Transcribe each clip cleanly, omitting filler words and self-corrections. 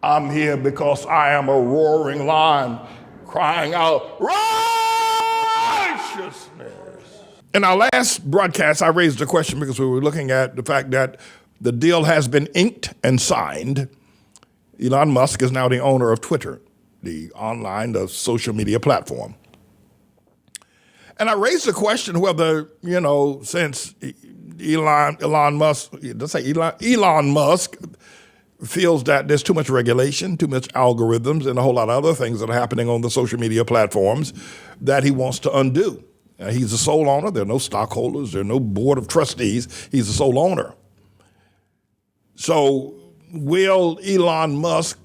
I'm here because I am a roaring lion crying out righteousness. In our last broadcast, I raised a question because we were looking at the fact that the deal has been inked and signed. Elon Musk is now the owner of Twitter, the social media platform. And I raised the question whether, since Elon Musk feels that there's too much regulation, too much algorithms, and a whole lot of other things that are happening on the social media platforms that he wants to undo. He's the sole owner. There are no stockholders. There are no board of trustees. He's the sole owner. So will Elon Musk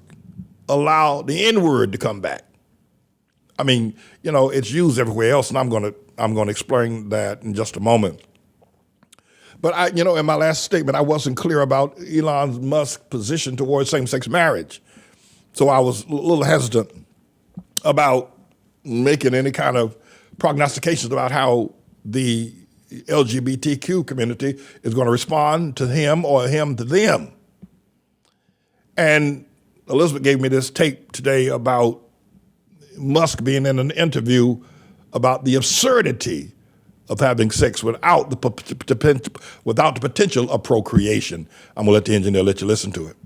allow the N-word to come back? I mean, it's used everywhere else, and I'm going to explain that in just a moment. But in my last statement, I wasn't clear about Elon Musk's position towards same-sex marriage. So I was a little hesitant about making any kind of prognostications about how the LGBTQ community is going to respond to him or him to them. And Elizabeth gave me this tape today about Musk being in an interview about the absurdity of having sex without the potential of procreation. I'm going to let the engineer let you listen to it.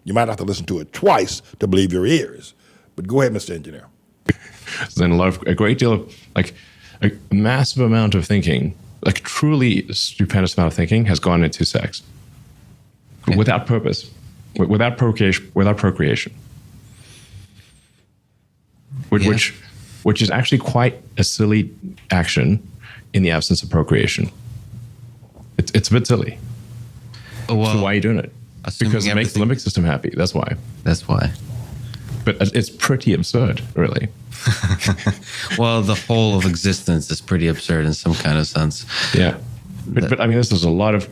You might have to listen to it twice to believe your ears. But go ahead, Mr. Engineer. Then a great deal of, a massive amount of thinking, truly stupendous amount of thinking has gone into sex. Yeah. Without purpose, without procreation. Which is actually quite a silly action in the absence of procreation. It's a bit silly. Well, so why are you doing it? Because it makes the limbic system happy. That's why. That's why. But it's pretty absurd, really. Well, the whole of existence is pretty absurd in some kind of sense. Yeah. But I mean, this is a lot of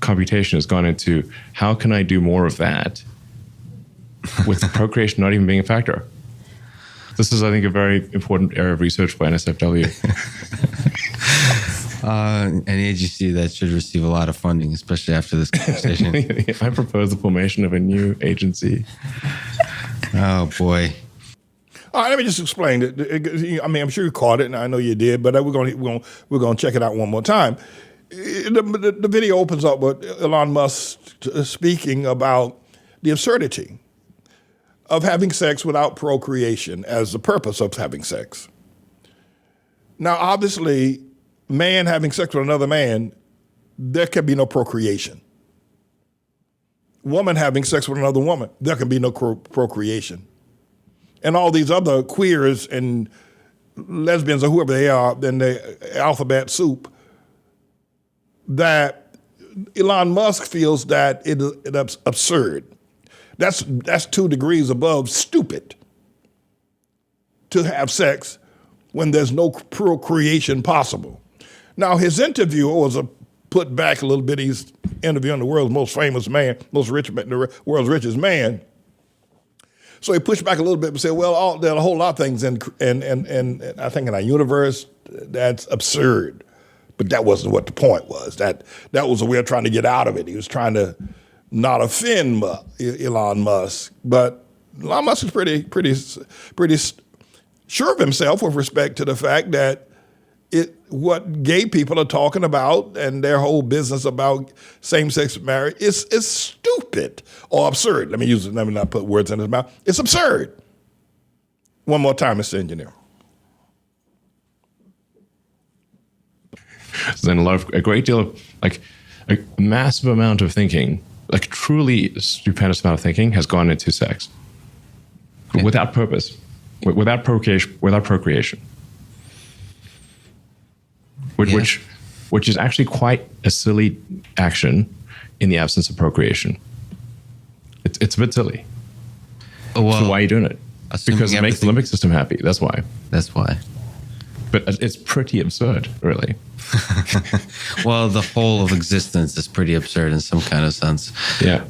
computation has gone into how can I do more of that with procreation not even being a factor. This is, I think, a very important area of research by NSFW. An agency that should receive a lot of funding, especially after this conversation. I propose the formation of a new agency. Oh, boy. All right, let me just explain it. I mean, I'm sure you caught it, and I know you did, but we're going to check it out one more time. The video opens up with Elon Musk speaking about the absurdity of having sex without procreation as the purpose of having sex. Now, obviously, man having sex with another man, there can be no procreation. Woman having sex with another woman, there can be no procreation. And all these other queers and lesbians or whoever they are in the alphabet soup, that Elon Musk feels that it's absurd. That's 2 degrees above stupid to have sex when there's no procreation possible. Now, his interview was put back a little bit. He's interviewing the world's most famous man, the world's richest man. So he pushed back a little bit and said, well, there are a whole lot of things in I think in our universe that's absurd. But that wasn't what the point was. That was a way of trying to get out of it. He was trying to not offend Elon Musk. But Elon Musk is pretty sure of himself with respect to the fact that what gay people are talking about and their whole business about same-sex marriage is stupid or absurd. Let me not put words in his mouth. It's absurd. One more time, Mr. Engineer. Then a great deal of, a massive amount of thinking, truly stupendous amount of thinking has gone into sex. Yeah. Without purpose, without procreation. Which is actually quite a silly action in the absence of procreation. It's a bit silly. Well, so why are you doing it? Because it makes the limbic system happy. That's why. That's why. But it's pretty absurd, really. Well, the whole of existence is pretty absurd in some kind of sense. Yeah.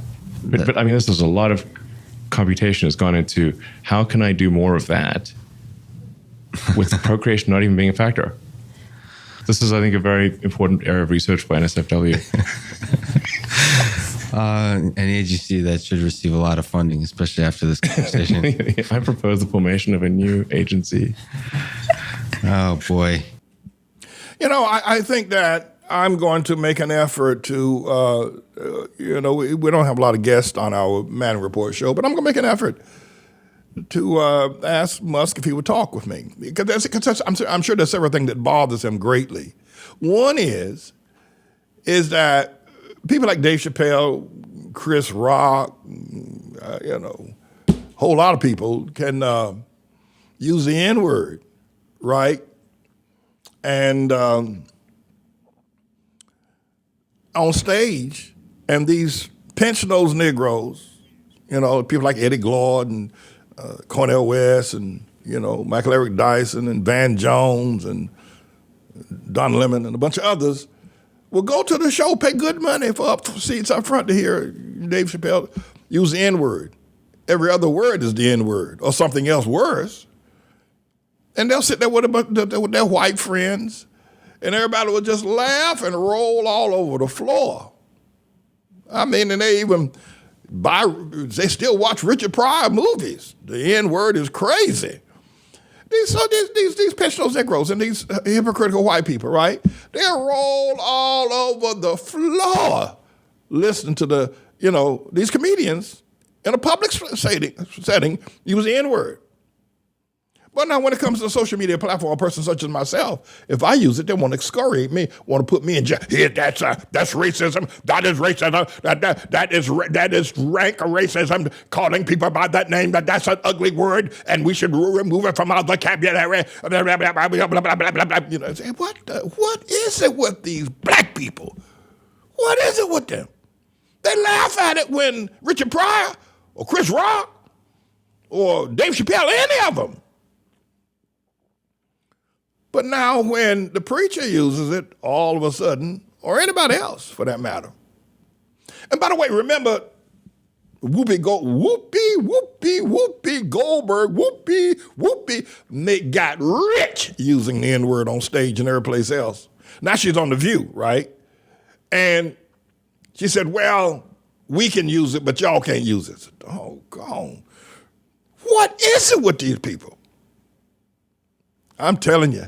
But I mean, this is a lot of computation has gone into how can I do more of that with procreation not even being a factor. This is, I think, a very important area of research by NSFW. An agency that should receive a lot of funding, especially after this conversation. I propose the formation of a new agency. Oh, boy. I think that I'm going to make an effort to, we don't have a lot of guests on our Manning Report show, but I'm going to make an effort to ask Musk if he would talk with me. Because I'm sure there's several things that bothers him greatly. One is that people like Dave Chappelle, Chris Rock, a whole lot of people can use the N-word, right? And on stage, and these pinch-nosed Negroes, people like Eddie Glaude and Cornel West and, Michael Eric Dyson and Van Jones and Don Lemon and a bunch of others will go to the show, pay good money for seats up front to hear Dave Chappelle use the N-word. Every other word is the N-word or something else worse. And they'll sit there with their white friends, and everybody will just laugh and roll all over the floor. I mean, and they still watch Richard Pryor movies. The N-word is crazy. These pinch-nosed Negroes and these hypocritical white people, right? They roll all over the floor listening to these comedians in a public setting use the N-word. But now when it comes to a social media platform, a person such as myself, if I use it, they want to excoriate me, want to put me in jail. Here, that's racism. That is racism. That is rank racism. Calling people by that name, that's an ugly word, and we should remove it from our vocabulary. What is it with these black people? What is it with them? They laugh at it when Richard Pryor or Chris Rock or Dave Chappelle, any of them. But now when the preacher uses it, all of a sudden, or anybody else for that matter. And by the way, remember, Whoopi Goldberg, they got rich using the N-word on stage and every place else. Now she's on The View, right? And she said, well, we can use it, but y'all can't use it. Oh, God. What is it with these people? I'm telling you.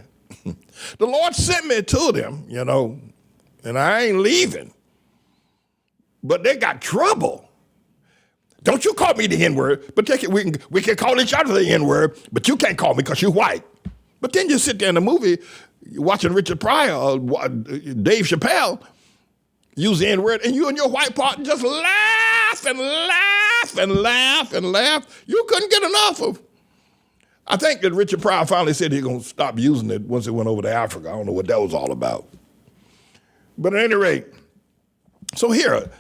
The Lord sent me to them, and I ain't leaving. But they got trouble. Don't you call me the N-word, but we can call each other the N-word, but you can't call me because you're white. But then you sit there in the movie watching Richard Pryor or Dave Chappelle use the N-word, and you and your white partner just laugh and laugh and laugh and laugh. You couldn't get enough of. I think that Richard Pryor finally said he's going to stop using it once it went over to Africa. I don't know what that was all about. But at any rate, so here,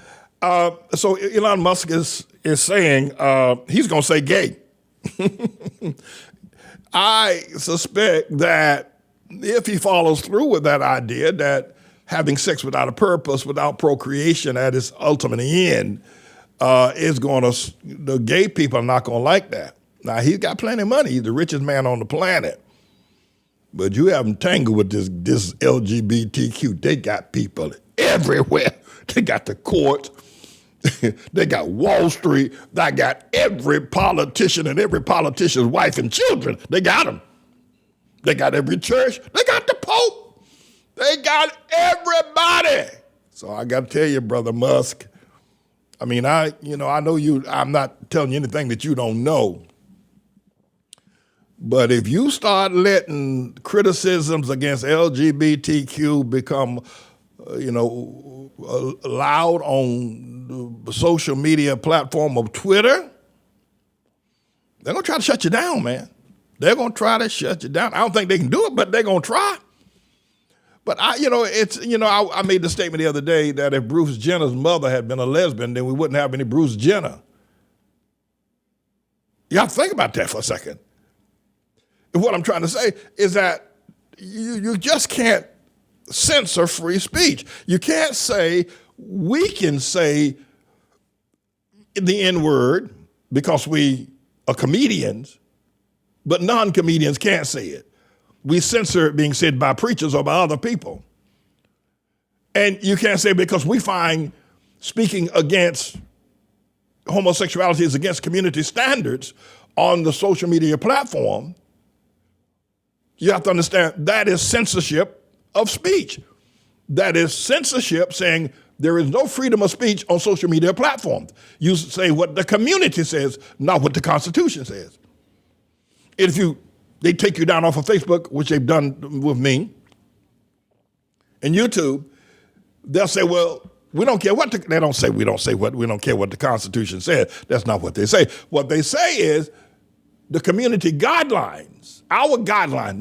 so Elon Musk is saying he's going to say gay. I suspect that if he follows through with that idea that having sex without a purpose, without procreation at its ultimate end, is going to, the gay people are not going to like that. Now, he's got plenty of money. He's the richest man on the planet. But you have him tangled with this LGBTQ. They got people everywhere. They got the courts. They got Wall Street. They got every politician and every politician's wife and children. They got them. They got every church. They got the Pope. They got everybody. So I got to tell you, Brother Musk, I mean, I know you, I'm not telling you anything that you don't know. But if you start letting criticisms against LGBTQ become, loud on the social media platform of Twitter, they're going to try to shut you down, man. They're going to try to shut you down. I don't think they can do it, but they're going to try. But I made the statement the other day that if Bruce Jenner's mother had been a lesbian, then we wouldn't have any Bruce Jenner. You have to think about that for a second. And what I'm trying to say is that you just can't censor free speech. You can't say, we can say the N-word because we are comedians, but non-comedians can't say it. We censor it being said by preachers or by other people. And you can't say because we find speaking against homosexuality is against community standards on the social media platform, you have to understand that is censorship of speech. That is censorship saying there is no freedom of speech on social media platforms. You say what the community says, not what the Constitution says. They take you down off of Facebook, which they've done with me, and YouTube, they'll say, well, we don't care what they don't say we don't care what the Constitution says. That's not what they say. What they say is the community guidelines, our guideline,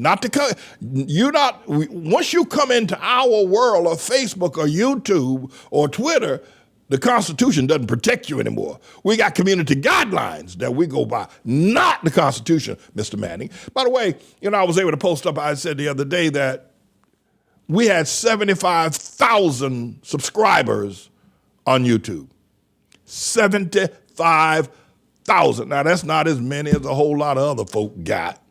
once you come into our world of Facebook or YouTube or Twitter, the Constitution doesn't protect you anymore. We got community guidelines that we go by, not the Constitution, Mr. Manning. By the way, I was able to post up, I said the other day that we had 75,000 subscribers on YouTube. 75,000. Now, that's not as many as a whole lot of other folk got.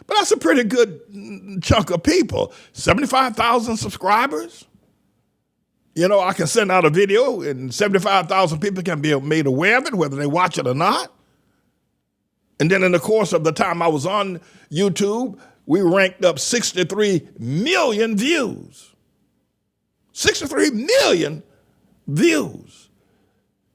But that's a pretty good chunk of people. 75,000 subscribers. I can send out a video and 75,000 people can be made aware of it, whether they watch it or not. And then in the course of the time I was on YouTube, we ranked up 63 million views. 63 million views.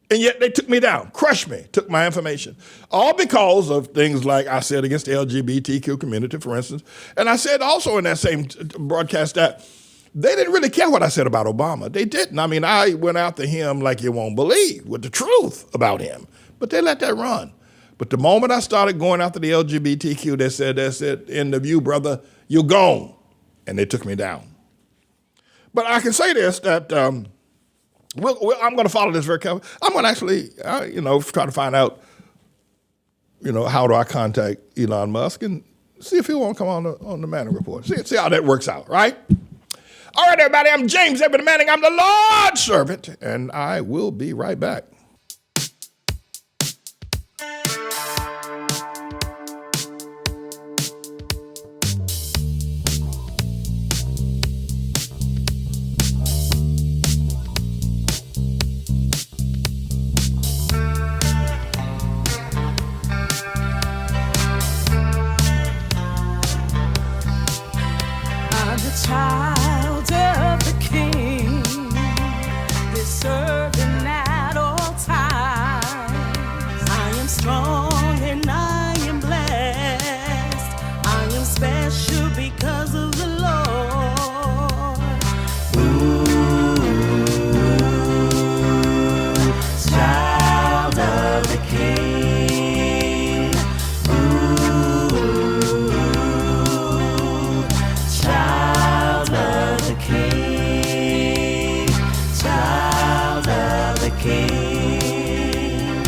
And yet they took me down, crushed me, took my information. All because of things like I said against the LGBTQ community, for instance. And I said also in that same broadcast that they didn't really care what I said about Obama. They didn't. I mean, I went after him like you won't believe, with the truth about him. But they let that run. But the moment I started going after the LGBTQ, they said, that's it, end of you, brother, you're gone. And they took me down. But I can say this, that I'm going to follow this very carefully. I'm going to actually, try to find out, how do I contact Elon Musk and see if he won't come on the Manning Report. See how that works out, right? All right, everybody, I'm James Edward Manning. I'm the Lord's servant, and I will be right back. Child of the King is serving at all times. I am strong and I am blessed. I am special because of the Lord. Ooh, child of the King. Ooh, child of the King, child of the King,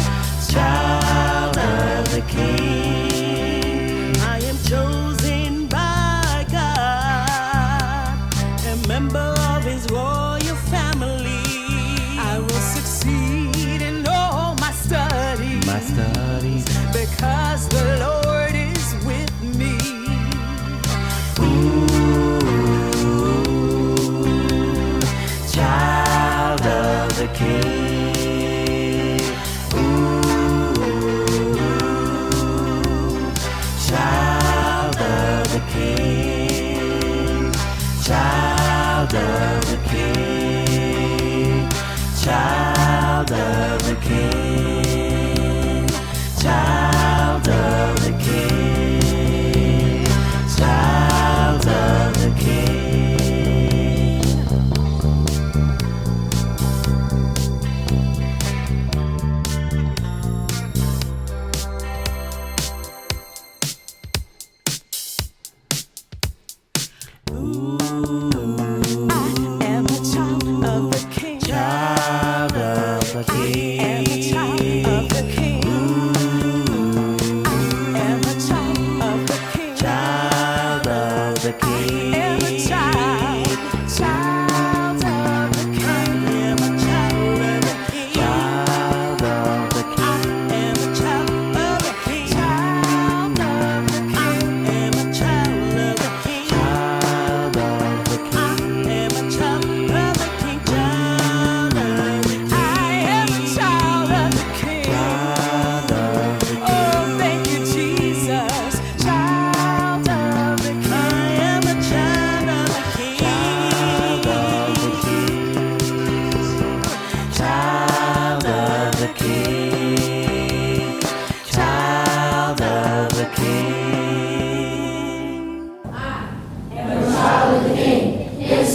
child of the King. I am chosen by God, a member of His royal family. I will succeed in all my studies, because the Lord is with me. Child of the King. Ooh, child of the King. Child of the King. Child of the King. Child of the King. Child of the King.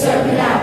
serve me now.